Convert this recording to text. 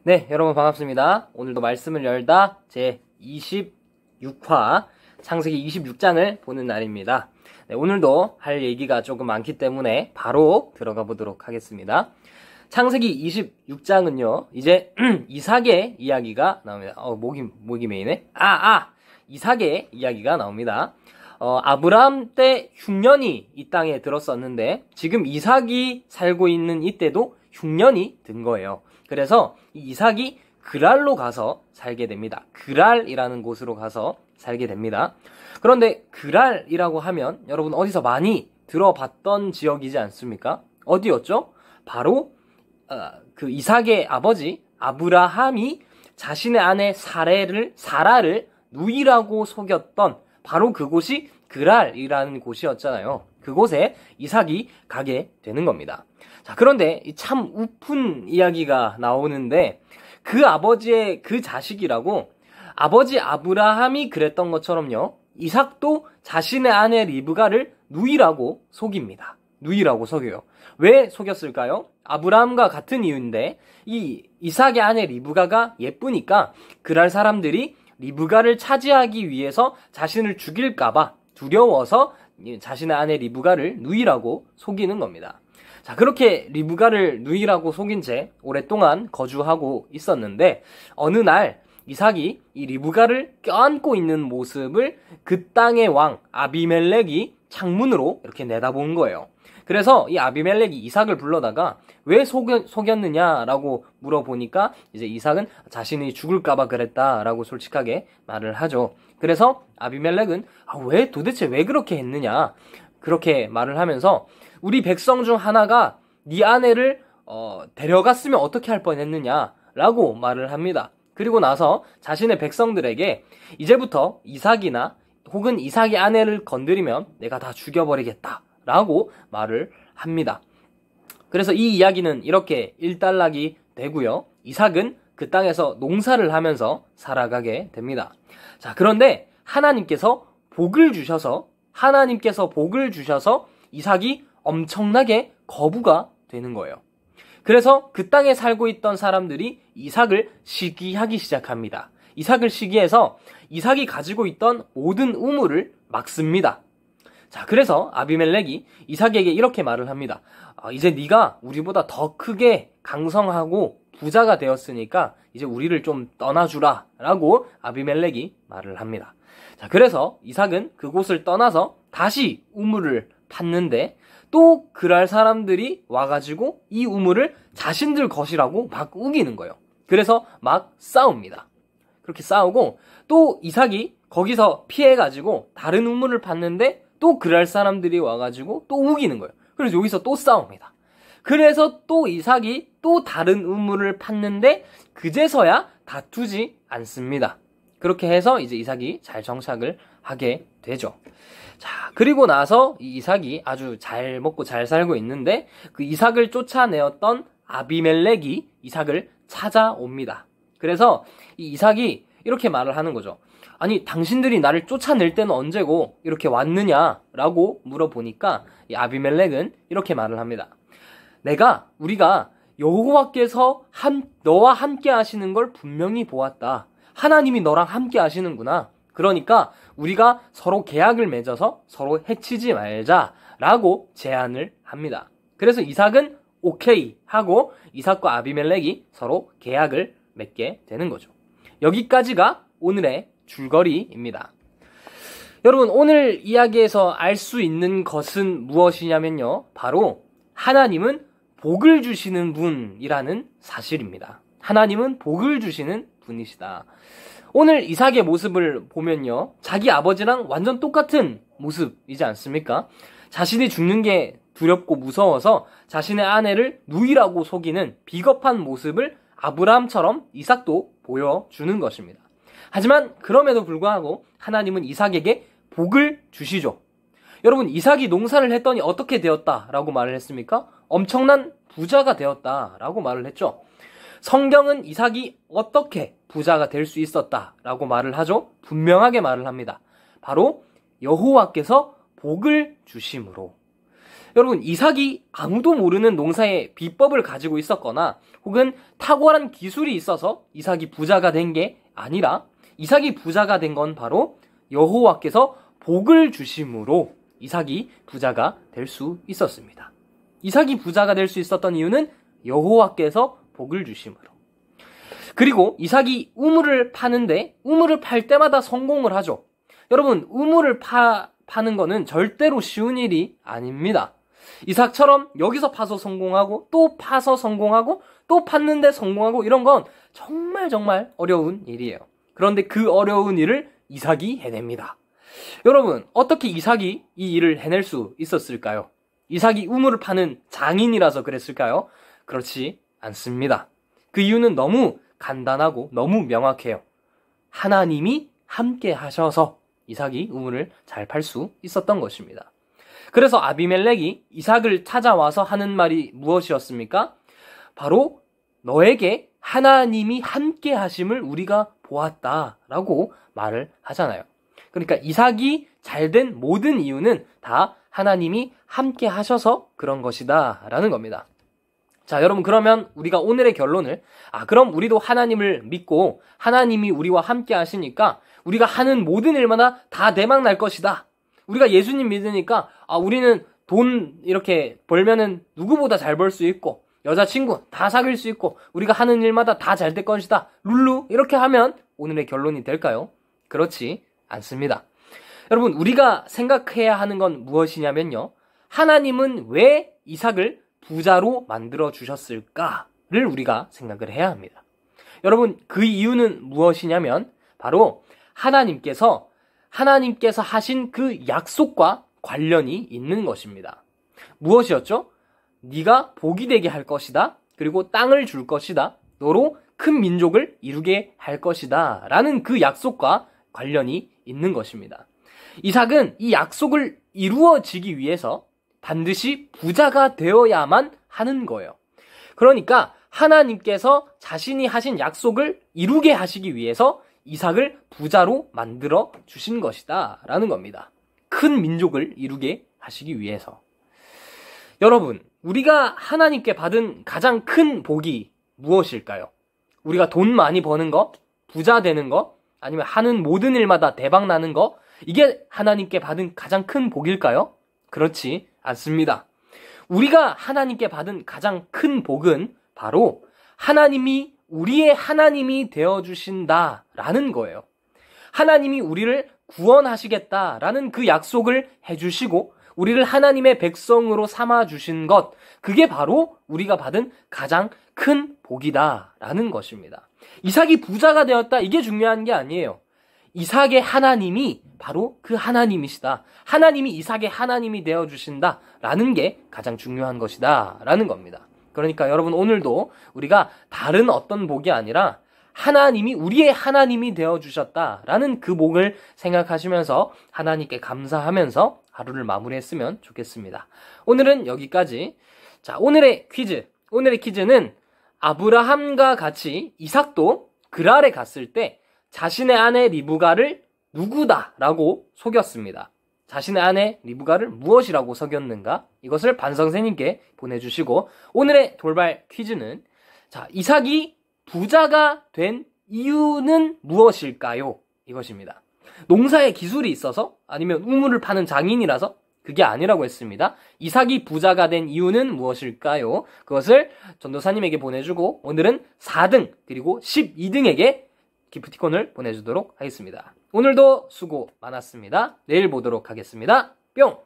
네, 여러분 반갑습니다. 오늘도 말씀을 열다 제 26화 창세기 26장을 보는 날입니다. 네, 오늘도 할 얘기가 조금 많기 때문에 바로 들어가 보도록 하겠습니다. 창세기 26장은요, 이제 이삭의 이야기가 나옵니다. 목이 메이네? 이삭의 이야기가 나옵니다. 아브라함 때 흉년이 이 땅에 들었었는데, 지금 이삭이 살고 있는 이때도 흉년이 든 거예요. 그래서 이 이삭이 그랄로 가서 살게 됩니다. 그랄이라는 곳으로 가서 살게 됩니다. 그런데 그랄이라고 하면 여러분 어디서 많이 들어봤던 지역이지 않습니까? 어디였죠? 바로 그 이삭의 아버지 아브라함이 자신의 아내 사라를 누이라고 속였던 바로 그곳이 그랄이라는 곳이었잖아요. 그곳에 이삭이 가게 되는 겁니다. 자, 그런데 참 우픈 이야기가 나오는데, 그 아버지의 그 자식이라고, 아버지 아브라함이 그랬던 것처럼요, 이삭도 자신의 아내 리브가를 누이라고 속입니다. 누이라고 속여요. 왜 속였을까요? 아브라함과 같은 이유인데, 이 이삭의 아내 리브가가 예쁘니까 그랄 사람들이 리브가를 차지하기 위해서 자신을 죽일까봐 두려워서 자신의 아내 리브가를 누이라고 속이는 겁니다. 자, 그렇게 리브가를 누이라고 속인 채 오랫동안 거주하고 있었는데, 어느 날 이삭이 이 리브가를 껴안고 있는 모습을 그 땅의 왕 아비멜렉이 창문으로 이렇게 내다본 거예요. 그래서 이 아비멜렉이 이삭을 불러다가 왜 속였느냐라고 물어보니까 이제 이삭은 자신이 죽을까봐 그랬다라고 솔직하게 말을 하죠. 그래서 아비멜렉은 도대체 왜 그렇게 했느냐, 그렇게 말을 하면서 우리 백성 중 하나가 네 아내를 데려갔으면 어떻게 할 뻔했느냐라고 말을 합니다. 그리고 나서 자신의 백성들에게 이제부터 이삭이나 혹은 이삭의 아내를 건드리면 내가 다 죽여버리겠다라고 말을 합니다. 그래서 이 이야기는 이렇게 일단락이 되고요. 이삭은 그 땅에서 농사를 하면서 살아가게 됩니다. 자, 그런데 하나님께서 복을 주셔서 이삭이 엄청나게 거부가 되는 거예요. 그래서 그 땅에 살고 있던 사람들이 이삭을 시기하기 시작합니다. 이삭을 시기해서 이삭이 가지고 있던 모든 우물을 막습니다. 자, 그래서 아비멜렉이 이삭에게 이렇게 말을 합니다. 이제 네가 우리보다 더 크게 강성하고 부자가 되었으니까 이제 우리를 좀 떠나주라 라고 아비멜렉이 말을 합니다. 자, 그래서 이삭은 그곳을 떠나서 다시 우물을 팠는데 또 그랄 사람들이 와가지고 이 우물을 자신들 것이라고 막 우기는 거예요. 그래서 막 싸웁니다. 그렇게 싸우고 또 이삭이 거기서 피해가지고 다른 우물을 팠는데 또 그랄 사람들이 와가지고 또 우기는 거예요. 그래서 여기서 또 싸웁니다. 그래서 또 이삭이 또 다른 우물을 팠는데 그제서야 다투지 않습니다. 그렇게 해서 이제 이삭이 잘 정착을 하게 되죠. 자, 그리고 나서 이 이삭이 아주 잘 먹고 잘 살고 있는데 그 이삭을 쫓아내었던 아비멜렉이 이삭을 찾아옵니다. 그래서 이 이삭이 이렇게 말을 하는 거죠. 아니, 당신들이 나를 쫓아낼 때는 언제고 이렇게 왔느냐라고 물어보니까 이 아비멜렉은 이렇게 말을 합니다. 우리가 여호와께서 너와 함께 하시는 걸 분명히 보았다. 하나님이 너랑 함께 하시는구나. 그러니까 우리가 서로 계약을 맺어서 서로 해치지 말자라고 제안을 합니다. 그래서 이삭은 오케이 하고 이삭과 아비멜렉이 서로 계약을 맺게 되는 거죠. 여기까지가 오늘의 줄거리입니다. 여러분, 오늘 이야기에서 알 수 있는 것은 무엇이냐면요, 바로 하나님은 복을 주시는 분이라는 사실입니다. 하나님은 복을 주시는 분이시다. 오늘 이삭의 모습을 보면요, 자기 아버지랑 완전 똑같은 모습이지 않습니까? 자신이 죽는 게 두렵고 무서워서 자신의 아내를 누이라고 속이는 비겁한 모습을 아브라함처럼 이삭도 보여주는 것입니다. 하지만 그럼에도 불구하고 하나님은 이삭에게 복을 주시죠. 여러분, 이삭이 농사를 했더니 어떻게 되었다라고 말을 했습니까? 엄청난 부자가 되었다라고 말을 했죠. 성경은 이삭이 어떻게 부자가 될 수 있었다라고 말을 하죠. 분명하게 말을 합니다. 바로 여호와께서 복을 주심으로. 여러분, 이삭이 아무도 모르는 농사의 비법을 가지고 있었거나 혹은 탁월한 기술이 있어서 이삭이 부자가 된 게 아니라 이삭이 부자가 된 건 바로 여호와께서 복을 주심으로 이삭이 부자가 될 수 있었습니다. 이삭이 부자가 될 수 있었던 이유는 여호와께서 복을 주심으로. 그리고 이삭이 우물을 파는데 우물을 팔 때마다 성공을 하죠. 여러분, 우물을 파는 거는 절대로 쉬운 일이 아닙니다. 이삭처럼 여기서 파서 성공하고 또 파서 성공하고 또 팠는데 성공하고 이런 건 정말 어려운 일이에요. 그런데 그 어려운 일을 이삭이 해냅니다. 여러분, 어떻게 이삭이 이 일을 해낼 수 있었을까요? 이삭이 우물을 파는 장인이라서 그랬을까요? 그렇지 않습니다. 그 이유는 너무 간단하고 너무 명확해요. 하나님이 함께 하셔서 이삭이 우물을 잘 팔 수 있었던 것입니다. 그래서 아비멜렉이 이삭을 찾아와서 하는 말이 무엇이었습니까? 바로 너에게 하나님이 함께 하심을 우리가 보았다라고 말을 하잖아요. 그러니까 이삭이 잘된 모든 이유는 다 하나님이 함께 하셔서 그런 것이다 라는 겁니다. 자, 여러분, 그러면 우리가 오늘의 결론을 그럼 우리도 하나님을 믿고 하나님이 우리와 함께 하시니까 우리가 하는 모든 일마다 다 대박 날 것이다. 우리가 예수님 믿으니까 우리는 돈 이렇게 벌면은 누구보다 잘 벌 수 있고 여자친구 다 사귈 수 있고 우리가 하는 일마다 다 잘 될 것이다. 룰루 이렇게 하면 오늘의 결론이 될까요? 그렇지 않습니다. 여러분, 우리가 생각해야 하는 건 무엇이냐면요. 하나님은 왜 이삭을 부자로 만들어 주셨을까를 우리가 생각을 해야 합니다. 여러분, 그 이유는 무엇이냐면 바로 하나님께서 하신 그 약속과 관련이 있는 것입니다. 무엇이었죠? 네가 복이 되게 할 것이다. 그리고 땅을 줄 것이다. 너로 큰 민족을 이루게 할 것이다. 라는 그 약속과 관련이 있는 것입니다. 이삭은 이 약속을 이루어지기 위해서 반드시 부자가 되어야만 하는 거예요. 그러니까 하나님께서 자신이 하신 약속을 이루게 하시기 위해서 이삭을 부자로 만들어 주신 것이다 라는 겁니다. 큰 민족을 이루게 하시기 위해서. 여러분, 우리가 하나님께 받은 가장 큰 복이 무엇일까요? 우리가 돈 많이 버는 거? 부자 되는 거? 아니면 하는 모든 일마다 대박 나는 거? 이게 하나님께 받은 가장 큰 복일까요? 그렇지 않습니다. 우리가 하나님께 받은 가장 큰 복은 바로 하나님이 우리의 하나님이 되어주신다라는 거예요. 하나님이 우리를 구원하시겠다라는 그 약속을 해주시고 우리를 하나님의 백성으로 삼아주신 것, 그게 바로 우리가 받은 가장 큰 복이다라는 것입니다. 이삭이 부자가 되었다, 이게 중요한 게 아니에요. 이삭의 하나님이 바로 그 하나님이시다. 하나님이 이삭의 하나님이 되어주신다라는 게 가장 중요한 것이다 라는 겁니다. 그러니까 여러분, 오늘도 우리가 다른 어떤 복이 아니라 하나님이 우리의 하나님이 되어주셨다라는 그 복을 생각하시면서 하나님께 감사하면서 하루를 마무리했으면 좋겠습니다. 오늘은 여기까지. 자, 오늘의 퀴즈는 아브라함과 같이 이삭도 그랄에 갔을 때 자신의 아내 리브가를 누구다라고 속였습니다. 자신의 아내 리브가를 무엇이라고 속였는가? 이것을 반성생님께 보내주시고, 오늘의 돌발 퀴즈는 이삭이 부자가 된 이유는 무엇일까요? 이것입니다. 농사에 기술이 있어서? 아니면 우물을 파는 장인이라서? 그게 아니라고 했습니다. 이삭이 부자가 된 이유는 무엇일까요? 그것을 전도사님에게 보내주고, 오늘은 4등 그리고 12등에게 기프티콘을 보내주도록 하겠습니다. 오늘도 수고 많았습니다. 내일 보도록 하겠습니다. 뿅!